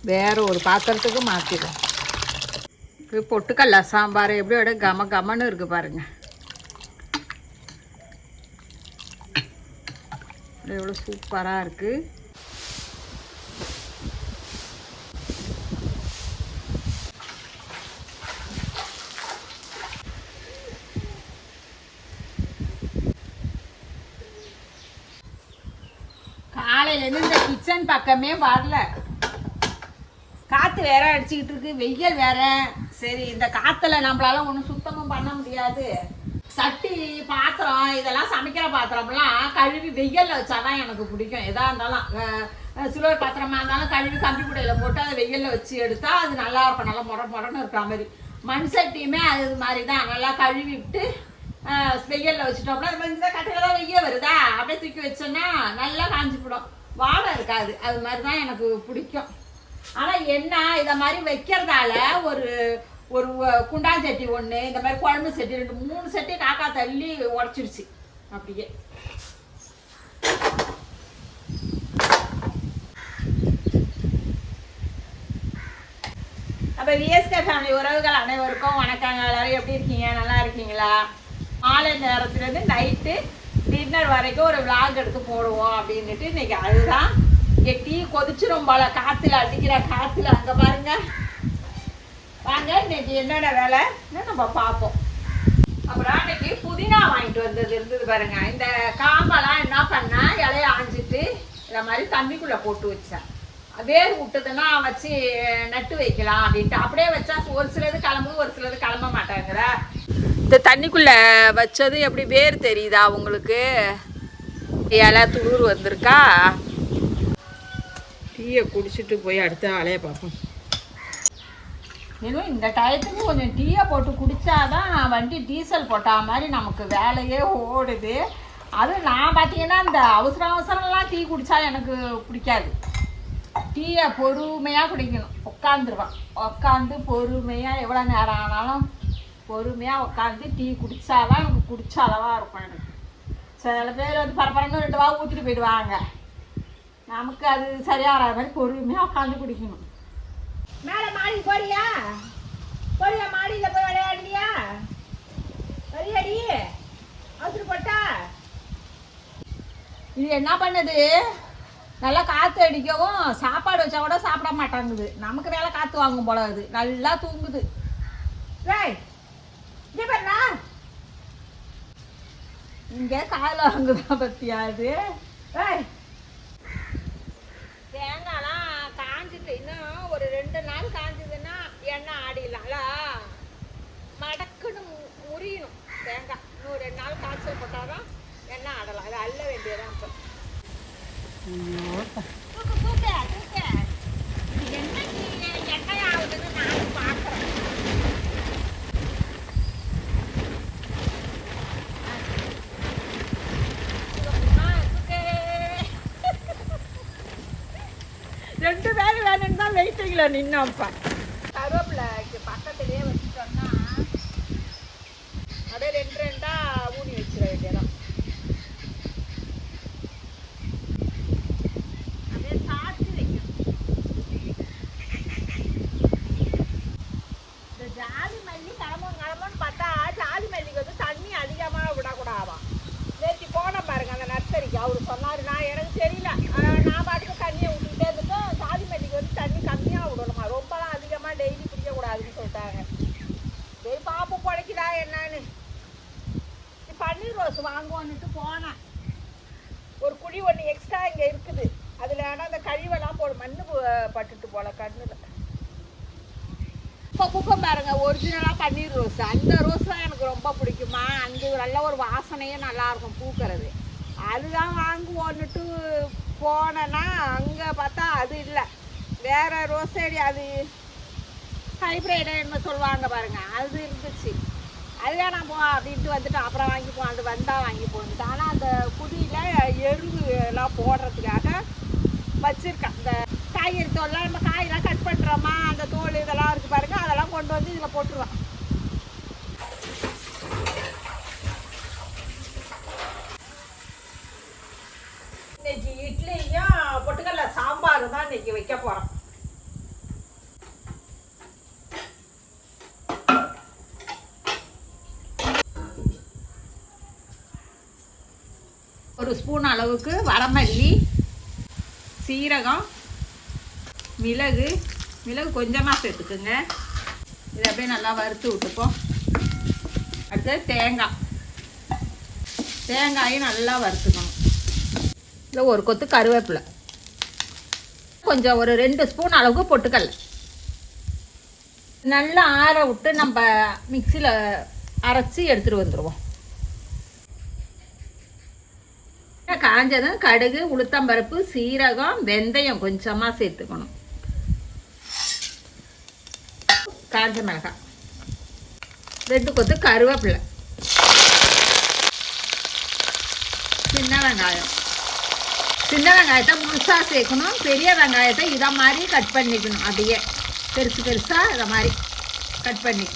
வேறு ஒரு பாத்திரத்துக்கு மாற்றிடும். இப்போ பொட்டுக்கல்ல சாம்பார் எப்படியோட கம கமன்னு இருக்குது பாருங்கள். எவ்வளோ சூப்பராக இருக்குது. காலையிலேருந்து இந்த கிச்சன் பக்கமே வரல. காற்று வேற அடிச்சுக்கிட்டு இருக்கு, வெயில் வேற. சரி, இந்த காற்றுல நம்மளால ஒன்றும் சுத்தமும் பண்ண முடியாது. சட்டி பாத்திரம் இதெல்லாம் சமைக்கிற பாத்திரம்லாம் கழுவி வெயிலில் வச்சாதான் எனக்கு பிடிக்கும். எதாக இருந்தாலும் சில்வர் பாத்திரமாக இருந்தாலும் கழுவி கம்பி கூடையில் போட்டு அதை வெயிலில் வச்சு எடுத்தால் அது நல்லா இருக்கும். நல்லா முடன்னு இருக்கிற மாதிரி. மண் சட்டியுமே அது மாதிரி தான். நல்லா கழுவி விட்டு வெயிலில் வச்சுட்டோம்னா அது மாதிரி இந்த கட்டையில் தான் வெயில் வருதா, அப்படியே தூக்கி வச்சோன்னா நல்லா காஞ்சி போடும், வாடை இருக்காது. அது மாதிரி தான் எனக்கு பிடிக்கும். ஆனால் என்ன, இதை மாதிரி வைக்கிறதால ஒரு ஒரு குண்டாஞ்சட்டி ஒன்று, இந்த மாதிரி குழம்பு சட்டி 2-3 சட்டி காக்கா தள்ளி உடச்சிருச்சு அப்படியே. அப்போ விஎஸ்கே ஃபேமிலி உறவுகள் அனைவருக்கும் வணக்கங்க. எல்லாரும் எப்படி இருக்கீங்க? நல்லா இருக்கீங்களா? மாலை நேரத்துலேருந்து நைட்டு டின்னர் வரைக்கும் ஒரு விளாக் எடுத்து போடுவோம் அப்படின்ட்டு இன்னைக்கு அதுதான். இங்கே டீ கொதிச்சிரும் போல, காற்றுல அடிக்கிற காற்றுல. அங்கே பாருங்க, வாங்க இன்னைக்கு என்னென்ன வேலைன்னு நம்ம பார்ப்போம். அப்புறம் இன்னைக்கு புதினா வாங்கிட்டு இருந்தது பாருங்க. இந்த காம்பெல்லாம் என்ன பண்ணா, இலைய ஆஞ்சிட்டு இந்த மாதிரி தண்ணிக்குள்ளே போட்டு வச்சேன். வேர் விட்டதுன்னா வச்சு நட்டு வைக்கலாம் அப்படின்ட்டு. அப்படியே வச்சா ஒரு சிலது கிளம்புது, ஒரு சிலது கிளம்ப மாட்டாங்கிற. இந்த தண்ணிக்குள்ளே வச்சது எப்படி வேர் தெரியுதா உங்களுக்கு? இலை துளிர் வந்திருக்கா. டீயை குடிச்சிட்டு போய் அடுத்த வேலையை பார்ப்போம். இன்னும் இந்த டயத்துக்கு கொஞ்சம் டீயை போட்டு குடித்தாதான் வண்டி டீசல் போட்டால் மாதிரி நமக்கு வேலையே ஓடுது. அது நான் பார்த்தீங்கன்னா இந்த அவசரம்லாம் டீ குடித்தா எனக்கு பிடிக்காது. டீயை பொறுமையாக குடிக்கணும். உட்காந்து பொறுமையாக எவ்வளோ நேரம் ஆனாலும் பொறுமையாக உட்காந்து டீ குடித்தாதான் எனக்கு குடிச்ச அளவாக இருக்கும். எனக்கு சில பேர் வந்து பரபரன்னு 2 வாரம் ஊற்றிட்டு போயிடுவாங்க. நமக்கு அது சரியாக மாதிரி பொறுமையாக உட்காந்து குடிக்கணும். மேலே மாடி போறியா? மாடியில் போய் விளையாடுறியா? விளையாடி அவுத்துட்டு போட்டா இது என்ன பண்ணுது? நல்லா காற்று அடிக்கவும் சாப்பாடு வச்சா கூட சாப்பிட மாட்டாங்குது. நமக்கு வேலை காற்று வாங்கும் போல. அது நல்லா தூங்குது. இங்கே காலைல வாங்குதான் பத்தியா? அது தேங்காய்லாம் காஞ்சிட்டு இன்னும் ஒரு 2 நாள் காஞ்சதுன்னா எண்ணெய் ஆடிடலாம்ல. மடக்குன்னு முறியணும் தேங்காய். இன்னும் 2 நாள் காய்ச்சல் போட்டாதான் எண்ணெய் ஆடலாம். அது அள்ள வேண்டியதான். இப்போ என்ன எண்ணெய் ஆகுதுன்னு நானும் பார்க்குறேன். ரெண்டு பேரும் வேணும்னு தான் வெயிட்டிங்கில் நின்னோம்ப்பா. கருவேப்பிலைக்கு பக்கத்துலேயே வச்சுட்டோம்னா அப்படியே 2 ஊனி வச்சிட வேண்டியதான். அப்படியே சாட்சி வைக்கணும். இந்த ஜாதி மல்லி கிளம்புன்னு பார்த்தா ஜாதி மல்லிக்கு வந்து தண்ணி அதிகமாக விடக்கூடாதான். நேற்று போன பாருங்க அந்த நர்சரிக்கு, அவரு சொன்னார். எனக்கு தெரியல, நான் பாட்டுக்கு தண்ணியை விட்டுக்கிட்டே இருந்துட்டோம். ஜாதி மல்லிக்கு வந்து தண்ணி கம்மியாக விடணுமா, ரொம்பலாம் அதிகமாக டெய்லி பிடிக்கக்கூடாதுன்னு சொல்லிட்டாங்க. சரி பாப்போம் குழைக்குதா என்னன்னு. பன்னீர் ரோஸ் வாங்குவோன்னுட்டு போனேன். ஒரு குழி ஒன்று எக்ஸ்ட்ரா இங்கே இருக்குது. அதில் ஆனால் அந்த கழிவெல்லாம் மண்ணு பட்டுட்டு போல கண்ணில். இப்போ பூக்கம் பாருங்க, ஒரிஜினலாக பன்னீர் ரோஸ். அந்த ரோஸ் தான் எனக்கு ரொம்ப பிடிக்குமா. அந்த நல்ல ஒரு வாசனையே நல்லாயிருக்கும் பூக்கிறது. அதுதான் வாங்குவோன்னுட்டு போனேன்னா அங்கே பார்த்தா அது இல்லை, வேற ரோஸ் செடி. அது ஹைப்ரைடு என்ன சொல்லுவாங்க பாருங்க, அது இருந்துச்சு. அதுதான் நான் அப்படின்ட்டு வந்துட்டு அப்புறம் வாங்கிப்போம். அது வந்தால் வாங்கிப்போம். ஆனால் அந்த குடியில் எருவு எல்லாம் போடுறதுக்காக வச்சுருக்கேன். இந்த காய்கறி தோல்லாம் நம்ம காயெல்லாம் கட் பண்ணுறோமா, அந்த தோல் இதெல்லாம் இருக்குது பாருங்க, அதெல்லாம் கொண்டு வந்து இதில் போட்டுருவேன். இன்னைக்கு இட்லியும் பொட்டுக்கடலை சாம்பார் தான் இன்னைக்கு வைக்க போகிறோம். 1 ஸ்பூன் அளவுக்கு வரமல்லி, சீரகம், மிளகு கொஞ்சமாக சேர்த்துக்குங்க. இதை அப்படியே நல்லா வறுத்து விட்டுப்போம். அடுத்தது தேங்காயும் நல்லா வறுத்துக்கணும். இல்லை 1 கொத்து கருவேப்பிலை, கொஞ்சம் ஒரு 2 ஸ்பூன் அளவுக்கு பொட்டுக்கடலை நல்லா ஆற விட்டு நம்ம மிக்சியில் அரைச்சி எடுத்துகிட்டு வந்துடுவோம். காஞ்சதும் கடுகு, உளுத்தம்பருப்பு, சீரகம், வெந்தயம் கொஞ்சமாக சேர்த்துக்கணும். காஞ்ச மிளகாய், 2 கொத்து கருவேப்பிலை, சின்ன வெங்காயத்தை முழுசாக சேர்க்கணும். பெரிய வெங்காயத்தை இதை மாதிரி கட் பண்ணிக்கணும். அப்படியே பெருசாக இதை மாதிரி கட் பண்ணி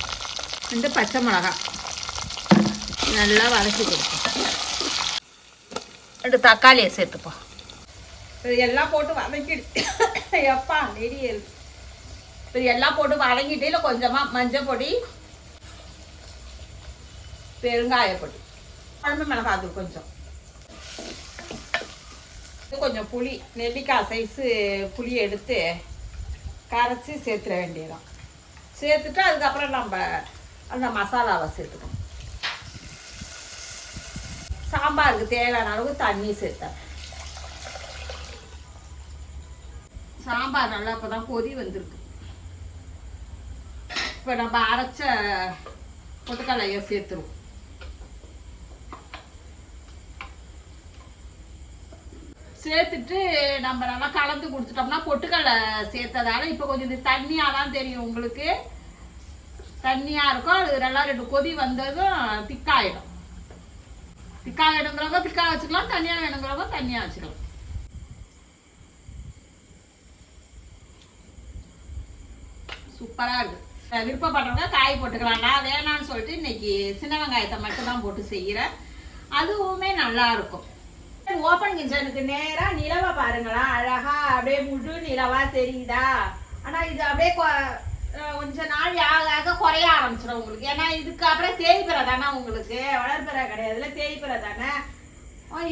2 பச்சை மிளகாய் நல்லா வதக்கி கொடுப்போம். 2 தக்காளியை சேர்த்துப்போம். இது எல்லாம் போட்டு வதக்கிட்டு எப்பா நெடியல் இது எல்லாம் போட்டு வதங்கிட்டு இல்லை கொஞ்சமாக மஞ்சள் பொடி, பெருங்காயப்பொடி, குழம்பு மிளகாய் கொஞ்சம், கொஞ்சம் புளி, நெல்லிக்காய் சைஸு புளி எடுத்து கரைச்சி சேர்த்துட வேண்டியதான். சேர்த்துட்டு அதுக்கப்புறம் நம்ம அந்த மசாலாவை சேர்த்துக்கணும். சாம்பாருக்கு தேவையான அளவு தண்ணி சேர்த்தேன். சாம்பார் நல்லா இப்போ தான் கொதி வந்திருக்கு. இப்போ நம்ம அரைச்ச பொட்டுக்கடலையை சேர்த்துருவோம். சேர்த்துட்டு நம்ம நல்லா கலந்து கொடுத்துட்டோம்னா பொட்டுக்கடலை சேர்த்ததால இப்போ கொஞ்சம் இது தண்ணியாக தான் தெரியும் உங்களுக்கு. தண்ணியாக இருக்கும். அது நல்லா 2 கொதி வந்ததும் திக்காயிடும். திக்காக வேணுங்கிறவங்க திக்காக வச்சுக்கலாம், தண்ணியாக வேணுங்கிறவங்க தண்ணியாக வச்சுக்கலாம். சூப்பராக இருக்குது. விருப்பப்படுறவங்க காய் போட்டுக்கலாம். நான் வேணான்னு சொல்லிட்டு இன்னைக்கு சின்ன வெங்காயத்தை மட்டும் தான் போட்டு செய்கிறேன். அதுவுமே நல்லா இருக்கும். ஓப்பன் கிச்சனுக்கு நேராக நிலவை பாருங்களா, அழகா அப்படியே முழு நிலவா தெரியுதா. ஆனால் இது அப்படியே கொஞ்ச நாள் ஆக ஆக குறைய ஆரம்பிச்சிடும் உங்களுக்கு. ஏன்னா இதுக்கு அப்புறம் தேய்பிறை தானே உங்களுக்கு, வளர்பிறை கிடையாதுல, தேய்பிறை தானே.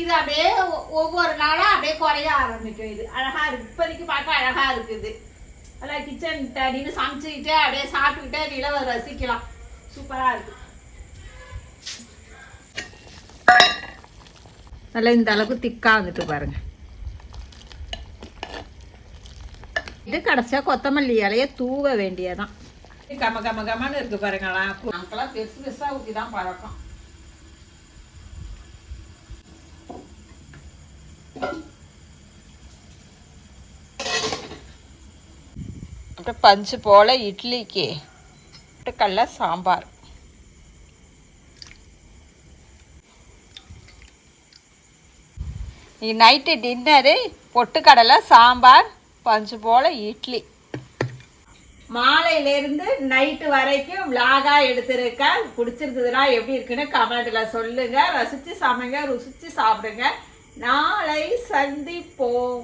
இது அப்படியே ஒவ்வொரு நாளாக அப்படியே குறைய ஆரம்பிக்கும். இது அழகா இருக்கு, இப்போதைக்கு பார்க்க அழகா இருக்குது. அதெல்லாம் கிச்சன் நின்று சமைச்சுக்கிட்டே அப்படியே சாப்பிட்டுக்கிட்டே நிலவை ரசிக்கலாம். சூப்பராக இருக்கு. நல்லா இந்த அளவுக்கு திக்கா வந்துட்டு பாருங்க. இது கடைசியாக கொத்தமல்லி இலையை தூவ வேண்டியதான். கமன்னு இருக்கு பாருங்களா. நமக்கெல்லாம் பெருசாக ஊற்றி தான் பழக்கம். அப்புறம் பஞ்சு போல இட்லிக்கு பொட்டுக்கடலை சாம்பார். நைட்டு டின்னரு பொட்டுக்கடலை சாம்பார், பஞ்சு போல இட்லி. மாலையிலேருந்து நைட்டு வரைக்கும் விளாகா எடுத்திருக்கேன். பிடிச்சிருந்ததுன்னா எப்படி இருக்குன்னு கமெண்ட்டில் சொல்லுங்கள். ரசித்து சமைங்க, ருசித்து சாப்பிடுங்க. நாளை சந்திப்போம்.